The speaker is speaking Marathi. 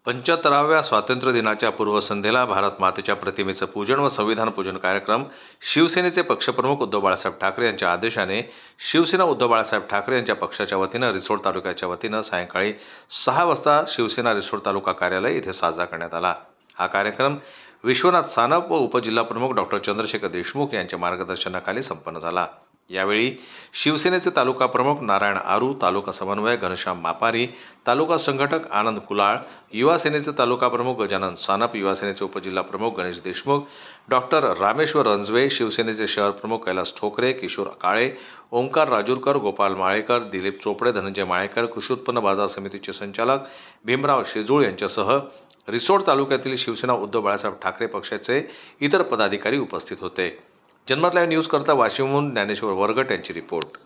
75व्या स्वातंत्र्य दिनाच्या पूर्वसंध्येला भारत मातेच्या प्रतिमेचं पूजन व संविधान पूजन कार्यक्रम शिवसेनेचे पक्षप्रमुख उद्धव बाळासाहेब ठाकरे यांच्या आदेशाने शिवसेना उद्धव बाळासाहेब ठाकरे यांच्या पक्षाच्या वतीनं रिसोड तालुक्याच्या वतीनं सायंकाळी 6 वाजता शिवसेना रिसोड तालुका कार्यालय येथे साजरा करण्यात आला। हा कार्यक्रम विश्वनाथ सानप व उपजिल्हाप्रमुख डॉक्टर चंद्रशेखर देशमुख यांच्या मार्गदर्शनाखाली संपन्न झाला। यावेळी शिवसेनेचे तालुका प्रमुख नारायण आरू, तालुका समन्वयक घनश्याम मापारी, तालुका संघटक आनंद कुलाळ, युवा सेनेचे तालुका प्रमुख गजानन सानप, युवा सेनेचे उपजिल्हा प्रमुख गणेश देशमुख, डॉक्टर रामेश्वर रंजवे, शिवसेनेचे शहर प्रमुख कैलास ठोकरे, किशोर काळे, ओंकार राजूरकर, गोपाल माळेकर, दिलीप चोपडे, धनंजय माळेकर, कृषी उत्पन्न बाजार समितीचे संचालक भीमराव शेजूळ यांच्यासह रिसोड तालुक्यातील शिवसेना उद्धव बाळासाहेब ठाकरे पक्षाचे इतर पदाधिकारी उपस्थित होते। जनमत लाईव्ह न्यूज करता वाशिमहून ज्ञानेश्वर वरगट यांची रिपोर्ट।